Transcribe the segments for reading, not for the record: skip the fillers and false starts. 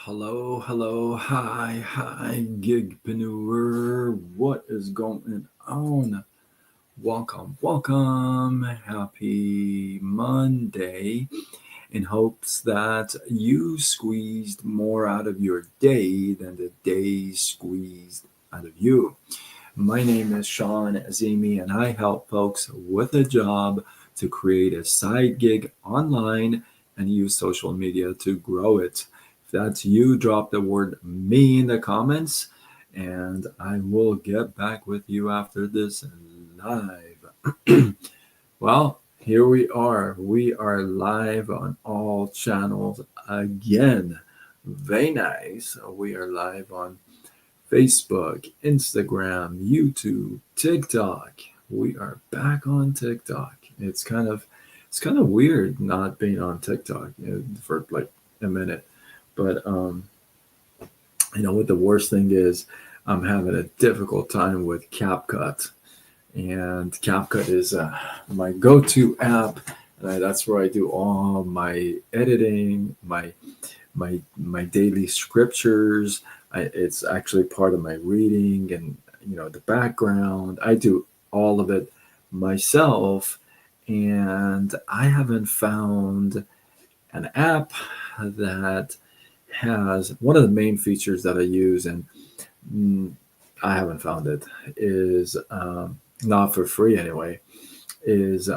Hello, hi, gigpreneur. What is going on? Welcome. Happy Monday. In hopes that you squeezed more out of your day than the day squeezed out of you. My name is Sean Azimi, and I help folks with a job to create a side gig online and use social media to grow it. If that's you, drop the word me in the comments, and I will get back with you after this live. Well, here we are. We are live on all channels again. Very nice. We are live on Facebook, Instagram, YouTube, TikTok. We are back on TikTok. It's kind of weird not being on TikTok for like a minute, but what the worst thing is, I'm having a difficult time with CapCut, and CapCut is my go-to app. That's where I do all my editing, my daily scriptures. It's actually part of my reading, and the background. I do all of it myself, and I haven't found an app that has one of the main features that I use, and mm, I haven't found it, is not for free anyway, is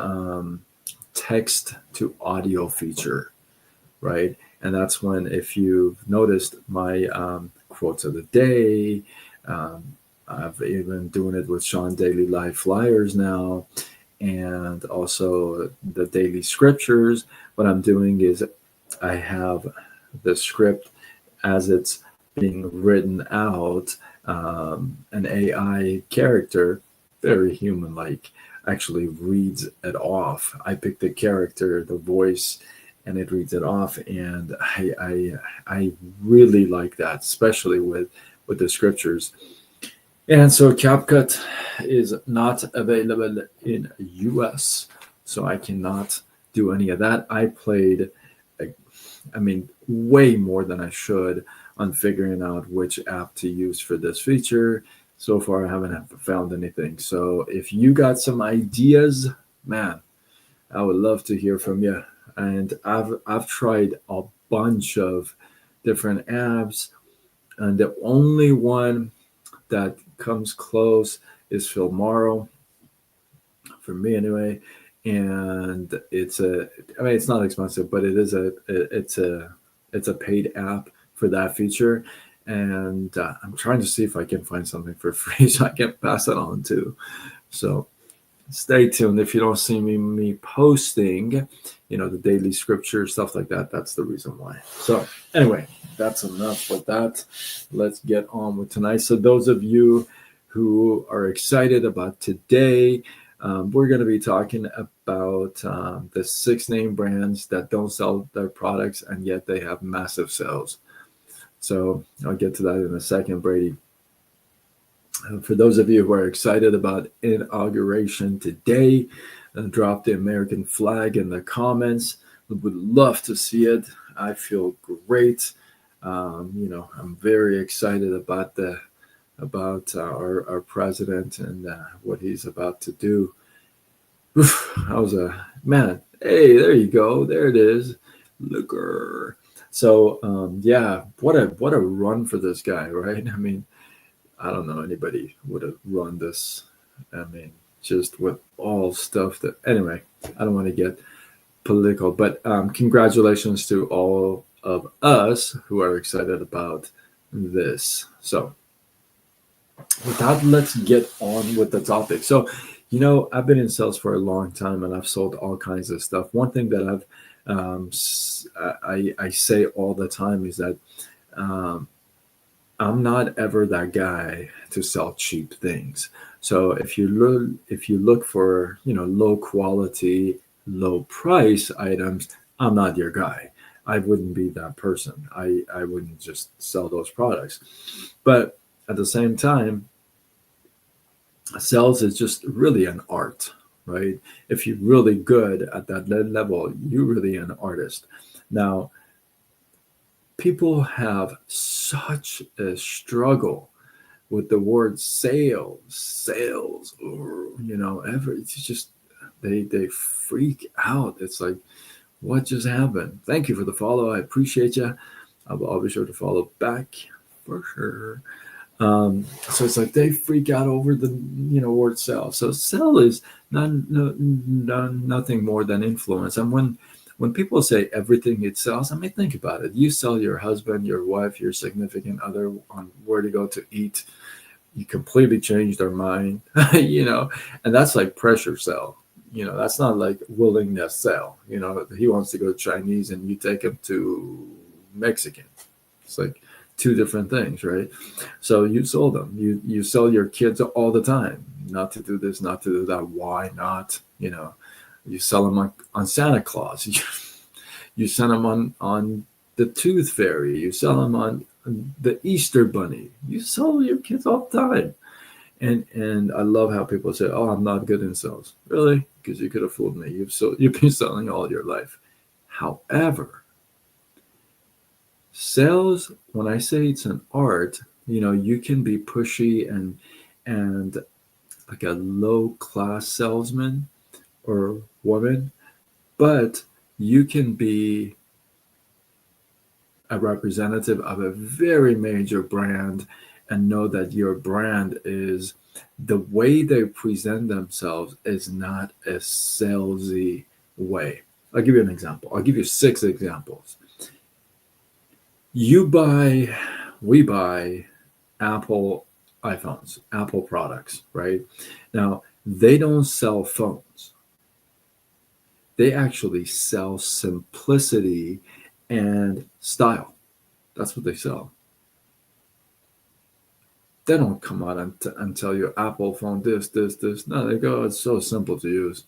text to audio feature, right? And that's when, if you've noticed my quotes of the day, um, I've even doing it with Sean Daily Live Flyers now, and also the daily scriptures. What I'm doing is I have the script as it's being written out. An AI character, very human like, actually reads it off. I pick the character, the voice, and it reads it off. And I really like that, especially with the scriptures. And so CapCut is not available in US, so I cannot do any of that. I played, uh, I mean, way more than I should on figuring out which app to use for this feature. So far, I haven't found anything. So if you got some ideas, man, I would love to hear from you. And I've tried a bunch of different apps, and the only one that comes close is Filmaro, for me anyway. And I mean, it's not expensive, but it's a paid app for that feature. And I'm trying to see if I can find something for free so I can pass it on too. So stay tuned. If you don't see me posting, the daily scripture, stuff like that, that's the reason why. So anyway, that's enough with that. Let's get on with tonight. So those of you who are excited about today, we're going to be talking about the 6 name brands that don't sell their products and yet they have massive sales. So I'll get to that in a second, Brady. For those of you who are excited about inauguration today, drop the American flag in the comments. We would love to see it. I feel great. I'm very excited about our president and what he's about to do. I was a man. Hey, there you go. There it is. Looker. So yeah, what a run for this guy, right? I mean, I don't know anybody would have run this. I mean, just with all stuff that. Anyway, I don't want to get political, but congratulations to all of us who are excited about this. So, with that, let's get on with the topic. So, I've been in sales for a long time, and I've sold all kinds of stuff. One thing that I say all the time is that. Um, I'm not ever that guy to sell cheap things. So if you look for low quality, low price items, I'm not your guy. I wouldn't be that person. I wouldn't just sell those products. But at the same time, sales is just really an art, right? If you're really good at that level, you're really an artist. Now, People have such a struggle with the word sales, or it's just they freak out. It's like, what just happened? Thank you for the follow. I appreciate you. I'll be sure to follow back for sure. So it's like they freak out over the word sell. So sell is nothing more than influence. And when people say everything it sells, I mean, think about it. You sell your husband, your wife, your significant other on where to go to eat. You completely change their mind, and that's like pressure sell. That's not like willingness sell. He wants to go Chinese and you take him to Mexican. It's like two different things, right? So you sold them. You sell your kids all the time, not to do this, not to do that. Why not? You sell them on Santa Claus. You send them on the Tooth Fairy. You sell them on the Easter Bunny. You sell your kids all the time. And I love how people say, "Oh, I'm not good in sales." Really? Because you could have fooled me. You've been selling all your life. However, sales, when I say it's an art, you can be pushy and like a low class salesman or woman, but you can be a representative of a very major brand and know that your brand is the way they present themselves is not a salesy way. I'll give you an example. I'll give you 6 examples. We buy Apple iPhones, Apple products, right? Now, they don't sell phones. They actually sell simplicity and style. That's what they sell. They don't come out and tell you Apple phone this, this, this. No, they go, it's so simple to use.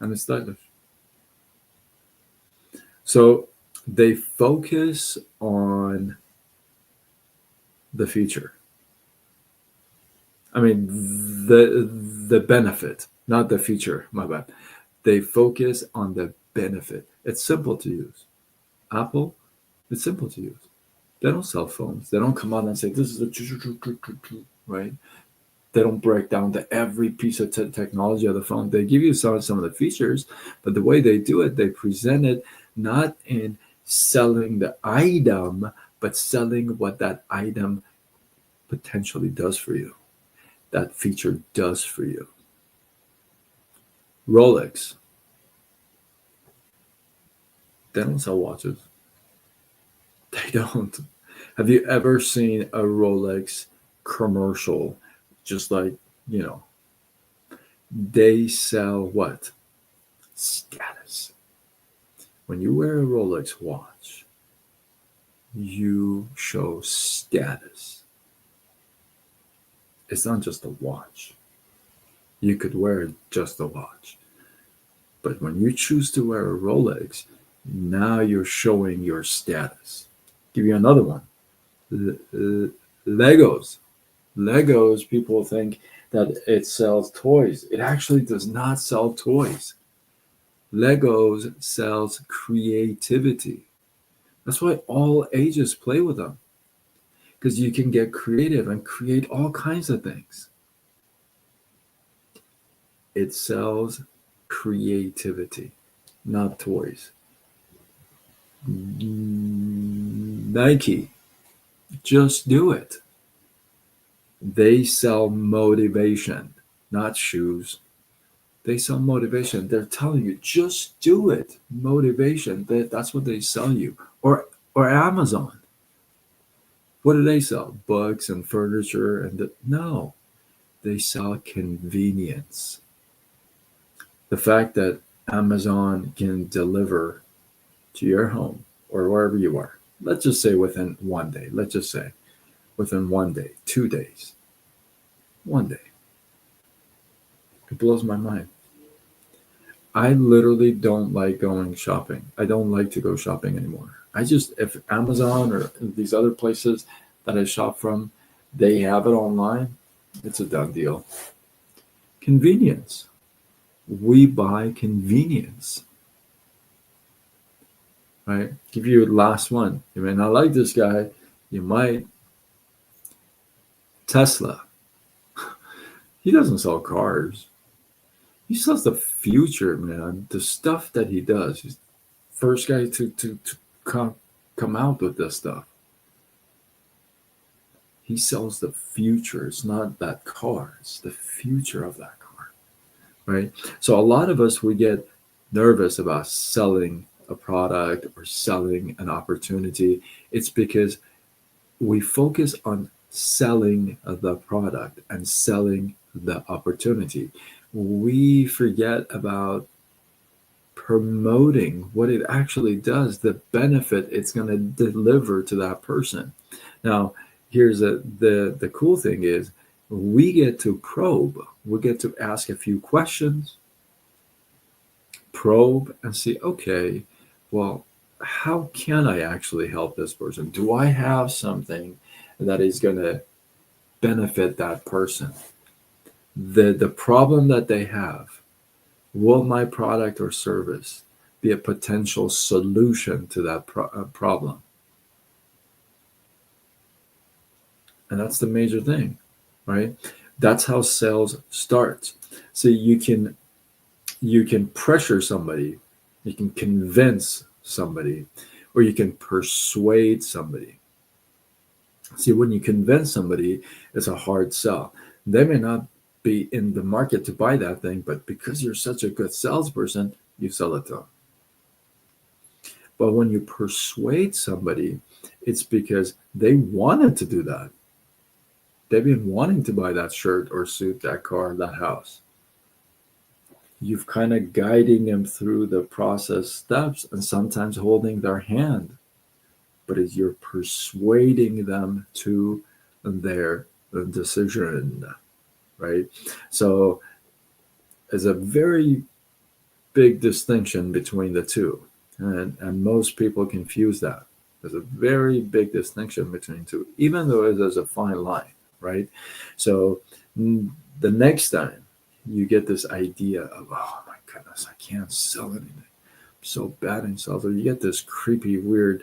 And it's stylish. So they focus on the feature. I mean, the benefit, not the feature, my bad. They focus on the benefit. It's simple to use. Apple, it's simple to use. They don't sell phones. They don't come out and say, this is a right? They don't break down every piece of technology of the phone. They give you some of the features, but the way they do it, they present it not in selling the item, but selling what that item potentially does for you, that feature does for you. Rolex, they don't sell watches. They don't. Have you ever seen a Rolex commercial? Just like, they sell what? Status. When you wear a Rolex watch, you show status. It's not just a watch. You could wear just a watch. But when you choose to wear a Rolex, now you're showing your status. Give you another one. Legos. Legos, people think that it sells toys. It actually does not sell toys. Legos sells creativity. That's why all ages play with them. Because you can get creative and create all kinds of things. It sells creativity, not toys. Nike, just do it. They sell motivation, not shoes. They sell motivation. They're telling you, just do it. Motivation. That's what they sell you. Or Amazon. What do they sell? Books and furniture no. They sell convenience. The fact that Amazon can deliver to your home or wherever you are, let's just say within one day. Let's just say within 1 day, 2 days, 1 day. It blows my mind. I literally don't like going shopping. I don't like to go shopping anymore. If Amazon or these other places that I shop from, they have it online, it's a done deal. Convenience. We buy convenience. right? Give you the last one. You may not like this guy. You might. Tesla. He doesn't sell cars. He sells the future, man. The stuff that he does. He's the first guy to come out with this stuff. He sells the future. It's not that car. It's the future of that car, right? So a lot of us, we get nervous about selling a product or selling an opportunity. It's because we focus on selling the product and selling the opportunity. We forget about promoting what it actually does, the benefit it's going to deliver to that person. Now, here's the cool thing is we get to probe, we get to ask a few questions, probe, and see, okay, well, how can I actually help this person? Do I have something that is going to benefit that person? The problem that they have, will my product or service be a potential solution to that problem? And that's the major thing, right? That's how sales starts. So you can pressure somebody, you can convince somebody, or you can persuade somebody. See, when you convince somebody, it's a hard sell. They may not be in the market to buy that thing, but because you're such a good salesperson, you sell it to them. But when you persuade somebody, it's because they wanted to do that. They've been wanting to buy that shirt or suit, that car, that house. You've kind of guiding them through the process steps and sometimes holding their hand, but as you're persuading them to their decision, right? So there's a very big distinction between the two, and most people confuse that. There's a very big distinction between two, even though there's a fine line, right? So the next time you get this idea of, oh my goodness, I can't sell anything, I'm so bad in sales, or you get this creepy, weird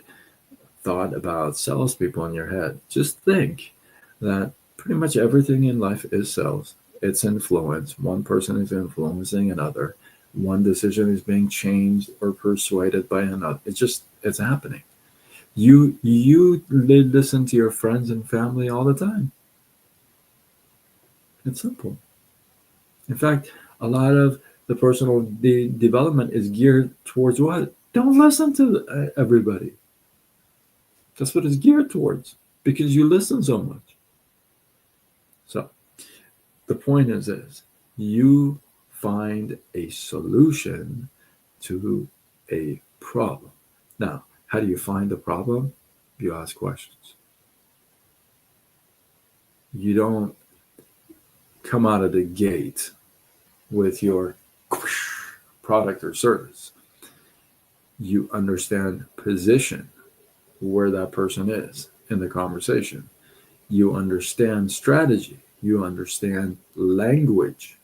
thought about salespeople in your head, just think that pretty much everything in life is sales. It's influence. One person is influencing another. One decision is being changed or persuaded by another. It's happening. You listen to your friends and family all the time. It's simple. In fact, a lot of the personal development is geared towards what? Don't listen to everybody. That's what it's geared towards because you listen so much. So the point is this: you find a solution to a problem. Now, how do you find the problem? You ask questions. You don't come out of the gate with your product or service. You understand position, where that person is in the conversation. You understand strategy. You understand language.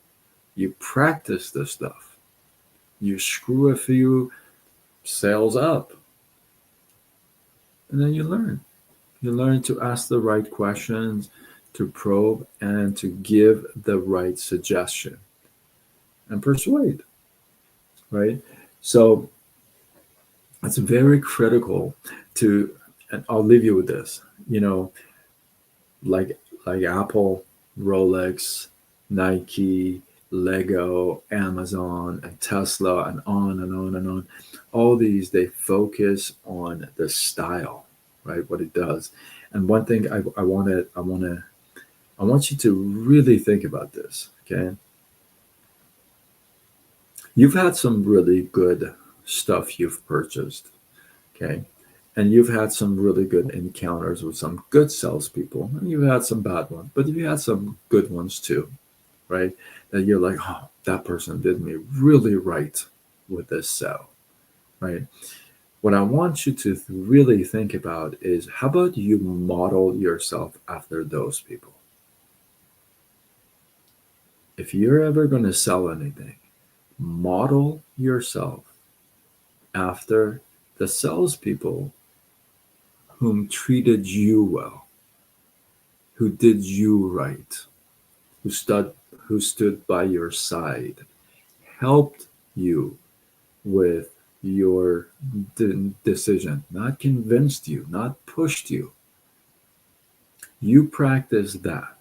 You practice this stuff. You screw a few sales up. And then you learn. You learn to ask the right questions, to probe, and to give the right suggestion and persuade, right? So it's very critical to, and I'll leave you with this, like Apple, Rolex, Nike, Lego, Amazon, and Tesla, and on and on and on. All these, they focus on the style, right? What it does. And one thing I want you to really think about this, okay? You've had some really good stuff you've purchased, okay? And you've had some really good encounters with some good salespeople, and you've had some bad ones, but you've had some good ones too, right? That you're like, oh, that person did me really right with this sell, right? What I want you to really think about is how about you model yourself after those people? If you're ever going to sell anything, model yourself after The salespeople whom treated you well, who did you right, who stood by your side, helped you with your decision, not convinced you, not pushed you. You practice that.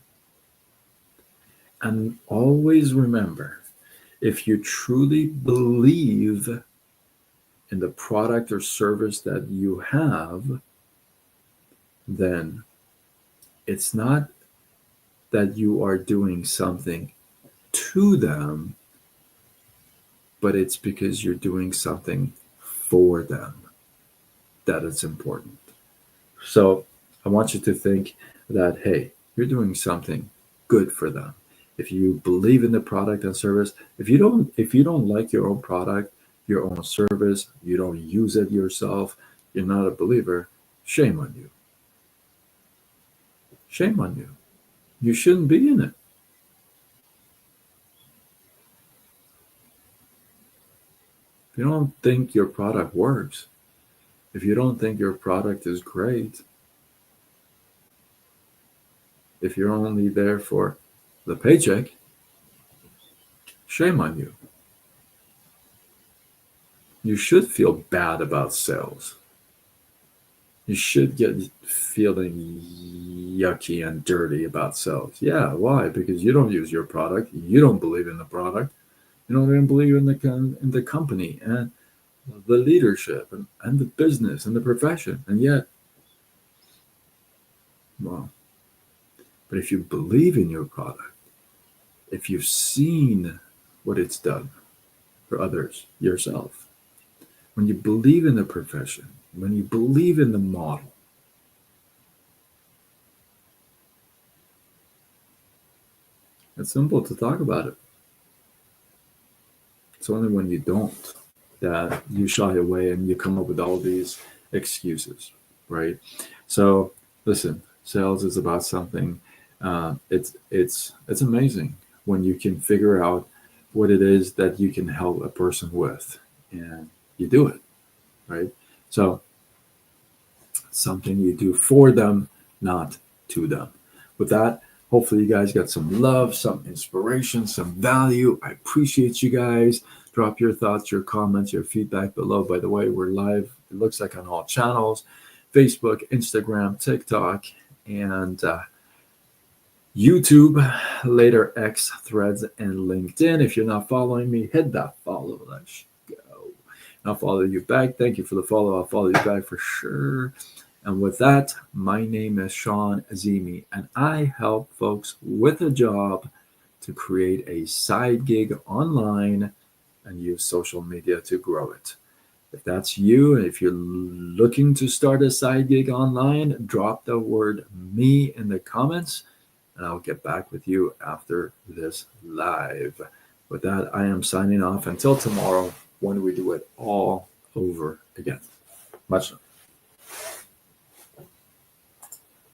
And always remember, if you truly believe in the product or service that you have, then it's not that you are doing something to them, but it's because you're doing something for them that it's important. So I want you to think that, hey, you're doing something good for them. If you believe in the product and service, if you don't like your own product, your own service, you don't use it yourself, you're not a believer, shame on you. Shame on you. You shouldn't be in it. If you don't think your product works, if you don't think your product is great, if you're only there for the paycheck, shame on you. You should feel bad about sales. You should get feeling yucky and dirty about sales. Yeah, why? Because you don't use your product. You don't believe in the product. You don't even believe in the company and the leadership and the business and the profession. And yet, well, but if you believe in your product, if you've seen what it's done for others, yourself, when you believe in the profession, when you believe in the model, it's simple to talk about it. It's only when you don't that you shy away and you come up with all these excuses, right? So listen, sales is about something. It's amazing when you can figure out what it is that you can help a person with, and you do it, right? So something you do for them, not to them. With that, hopefully you guys got some love, some inspiration, some value. I appreciate you guys. Drop your thoughts, your comments, your feedback below. By the way, we're live, it looks like, on all channels: Facebook, Instagram, TikTok, and YouTube, later X, Threads, and LinkedIn. If you're not following me, hit that follow. Let's go. I'll follow you back. Thank you for the follow. I'll follow you back for sure. And with that, my name is Sean Azimi, and I help folks with a job to create a side gig online and use social media to grow it. If that's you, if you're looking to start a side gig online, drop the word "me" in the comments, and I'll get back with you after this live. With that, I am signing off until tomorrow when we do it all over again. Much love.